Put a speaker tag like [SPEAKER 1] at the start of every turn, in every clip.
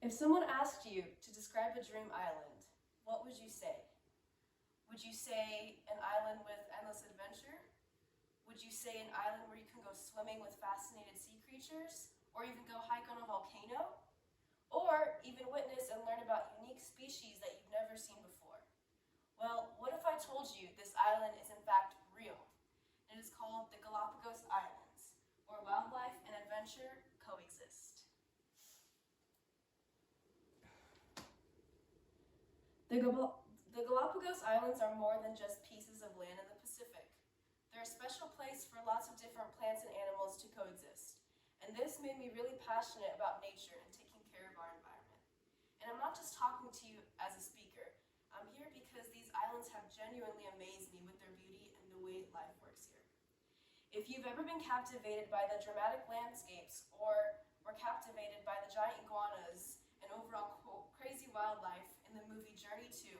[SPEAKER 1] If someone asked you to describe a dream island, what would you say? Would you say an island with endless adventure? Would you say an island where you can go swimming with fascinated sea creatures? Or even go hike on a volcano? Or even witness and learn about unique species that you've never seen before? Well, what if I told you this island is in fact real? It is called the Galapagos Islands, where wildlife and adventure coexist. The Galapagos Islands are more than just pieces of land in the Pacific. They're a special place for lots of different plants and animals to coexist. And this made me really passionate about nature and taking care of our environment. And I'm not just talking to you as a speaker. I'm here because these islands have genuinely amazed me with their beauty and the way life works here. If you've ever been captivated by the dramatic landscapes or were captivated by the giant iguanas and overall crazy wildlife in the movie Journey 2,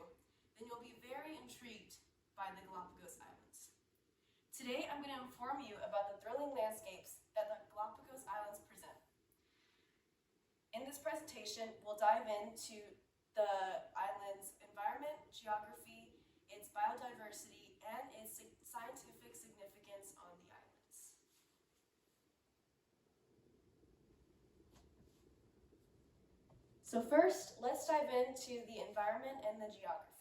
[SPEAKER 1] then you'll be very intrigued by the Galapagos Islands. Today, I'm going to inform you about the thrilling landscapes that the Galapagos Islands present. In this presentation, we'll dive into the island's environment, geography, its biodiversity, and its scientific significance on the islands. So first, let's dive into the environment and the geography.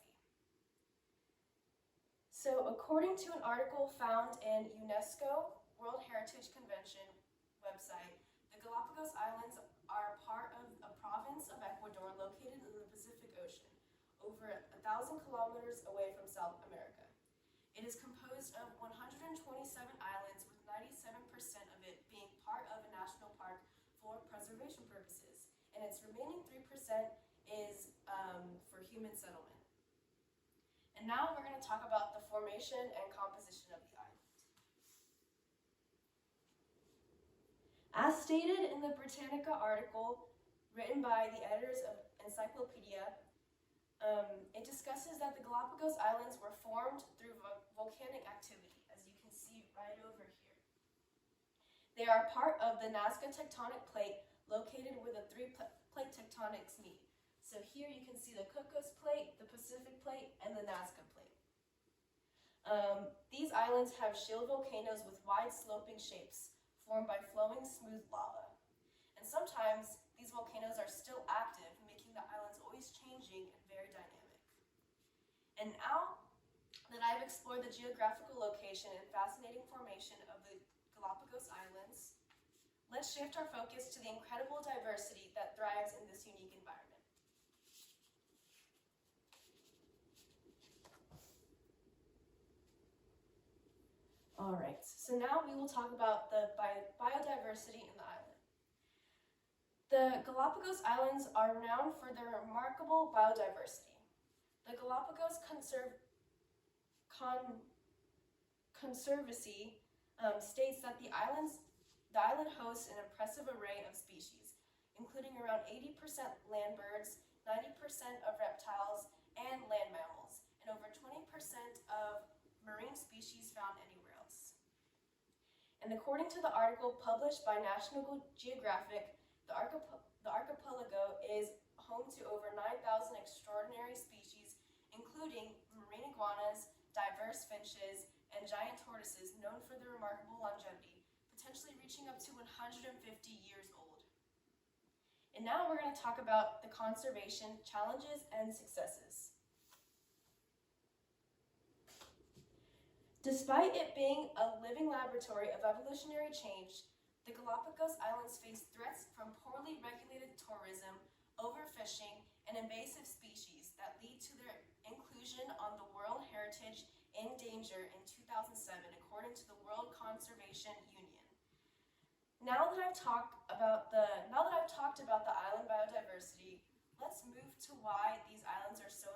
[SPEAKER 1] So according to an article found in UNESCO World Heritage Convention website, the Galapagos Islands are part of a province of Ecuador located in the Pacific Ocean, over 1,000 kilometers away from South America. It is composed of 127 islands, with 97% of it being part of a national park for preservation purposes, and its remaining 3% is for human settlement. And now we're going to talk about the formation and composition of the island. As stated in the Britannica article written by the editors of Encyclopedia, it discusses that the Galapagos Islands were formed through volcanic activity, as you can see right over here. They are part of the Nazca Tectonic Plate, located where the three plate tectonics meet. So here you can see the Cocos Plate, the Pacific Plate, and the Nazca Plate. These islands have shield volcanoes with wide sloping shapes formed by flowing smooth lava. And sometimes these volcanoes are still active, making the islands always changing and very dynamic. And now that I've explored the geographical location and fascinating formation of the Galapagos Islands, let's shift our focus to the incredible diversity that thrives in this unique environment. All right, so now we will talk about the biodiversity in the island. The Galapagos Islands are renowned for their remarkable biodiversity. The Galapagos Conservancy states that the island hosts an impressive array of species, including around 80% land birds, 90% of reptiles and land mammals, and over 20% of marine species found anywhere else. And according to the article published by National Geographic, the archipelago is home to over 9,000 extraordinary species, including marine iguanas, diverse finches, and giant tortoises known for their remarkable longevity, potentially reaching up to 150 years old. And now we're going to talk about the conservation challenges and successes. Despite it being a living laboratory of evolutionary change, the Galapagos Islands face threats from poorly regulated tourism, overfishing, and invasive species that lead to their inclusion on the World Heritage in Danger in 2007, according to the World Conservation Union. Now that I've talked about the island biodiversity, let's move to why these islands are so